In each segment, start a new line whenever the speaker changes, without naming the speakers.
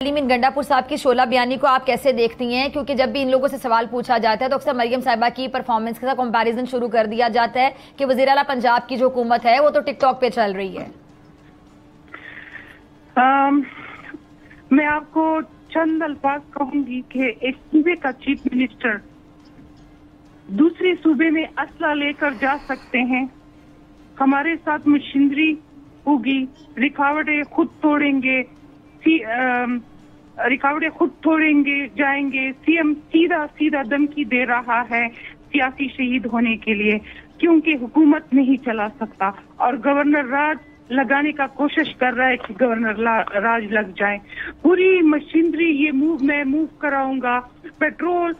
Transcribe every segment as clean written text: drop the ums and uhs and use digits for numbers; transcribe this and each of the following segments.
सलीम गंडापुर साहब की शोला बयानी को आप कैसे देखती हैं? क्योंकि जब भी इन लोगों से सवाल पूछा जाता है तो अक्सर मरियम साहिबा की परफॉर्मेंस के साथ कंपैरिजन शुरू कर दिया जाता है कि वज़ीर आला पंजाब की जो हुकूमत है वो तो टिकटॉक पे चल रही है।
मैं आपको चंद अल्फाज कहूंगी कि एक सूबे का चीफ मिनिस्टर दूसरे सूबे में असला लेकर जा सकते हैं। हमारे साथ मशीनरी होगी, रिकावटें खुद तोड़ेंगे, जाएंगे। सीएम सीधा धमकी दे रहा है सियासी शहीद होने के लिए, क्योंकि हुकूमत नहीं चला सकता और गवर्नर राज लगाने का कोशिश कर रहा है कि गवर्नर राज लग जाए। पूरी मशीनरी ये मैं मूव कराऊंगा, पेट्रोल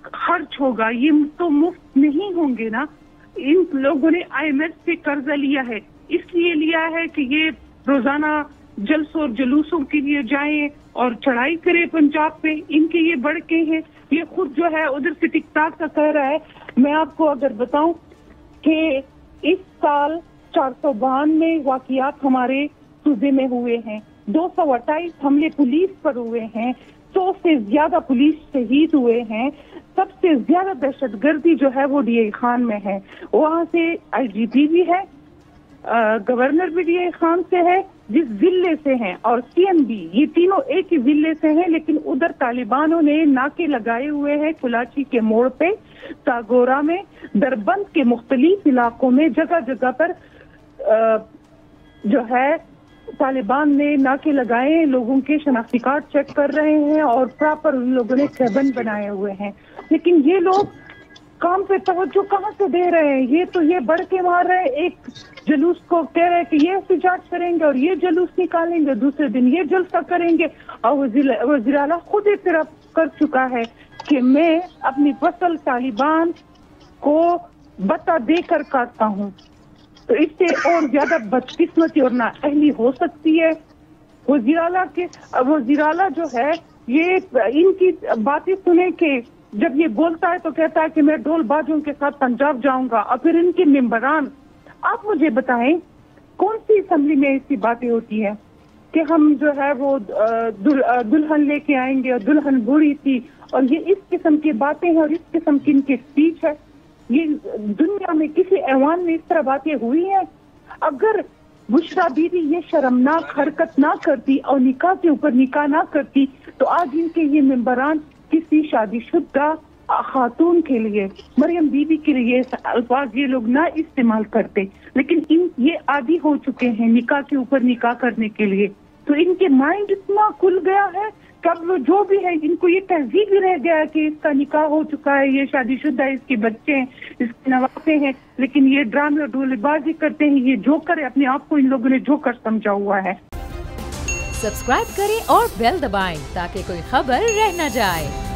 खर्च होगा, ये तो मुफ्त नहीं होंगे ना। इन लोगों ने IMF से कर्जा लिया है, इसलिए लिया है कि ये रोजाना जलसों और जुलूसों के लिए जाएं और चढ़ाई करे पंजाब पे। इनके ये बड़के हैं, ये खुद जो है उधर से टिकटॉक का कह रहा है। मैं आपको अगर बताऊं कि इस साल 492 वाकयात हमारे सूबे में हुए हैं, 228 हमले पुलिस पर हुए हैं, 100 से ज्यादा पुलिस शहीद हुए हैं। सबसे ज्यादा दहशतगर्दी जो है वो DI खान में है, वहां से IGP भी है, गवर्नर भी DI खान से है, जिस जिले से हैं, और CM भी, ये तीनों एक ही जिले से हैं। लेकिन उधर तालिबानों ने नाके लगाए हुए हैं कुलाची के मोड़ पे, टागोरा में, दरबंद के मुख्तलिफ इलाकों में, जगह जगह पर जो है तालिबान ने नाके लगाए, लोगों के शनाख्ती कार्ड चेक कर रहे हैं और प्रॉपर उन लोगों ने कैबिन बनाए हुए हैं। लेकिन ये लोग काम पे तवज्जो कहाँ से दे रहे हैं? ये बढ़ के मार रहे हैं। एक जुलूस को कह रहे हैं कि ये एहतजाज करेंगे और ये जुलूस निकालेंगे, दूसरे दिन ये जलसा करेंगे। और वज़ीर आला खुद इतराफ कर चुका है कि मैं अपनी फसल तालिबान को बता देकर काटता हूँ। तो इससे और ज्यादा बदकिस्मती और नाअहली हो सकती है। वज़ीर आला जो है, ये इनकी बातें सुने के जब ये बोलता है तो कहता है कि मैं ढोल बाजों के साथ पंजाब जाऊंगा, और फिर इनके मेंबरान, आप मुझे बताएं कौन सी असेंबली में ऐसी बातें होती है कि हम जो है वो दुल्हन लेके आएंगे और दुल्हन बूढ़ी थी, और ये इस किस्म की बातें हैं और इस किस्म की इनकी स्पीच है। ये दुनिया में किसी ऐवान में इस तरह बातें हुई हैं? अगर बुशरा बीबी ये शर्मनाक हरकत ना करती और निकाह के ऊपर निकाह ना करती तो आज इनके ये मेंबरान किसी शादीशुदा खातून के लिए, मरियम बीबी के लिए अल्फाज ये लोग ना इस्तेमाल करते। लेकिन ये आदी हो चुके हैं निकाह के ऊपर निकाह करने के लिए, तो इनके माइंड इतना खुल गया है कि अब जो भी है इनको ये तहजीब ही रह गया है कि इसका निकाह हो चुका है, ये शादीशुदा है, इसके बच्चे हैं, इसके नवासे हैं। लेकिन ये ड्रामे और ढोलेबाजी करते हैं, ये जोकर है, अपने आप को इन लोगों ने जोकर समझा हुआ है।
सब्सक्राइब करें और बेल दबाएं ताकि कोई खबर रह न जाए।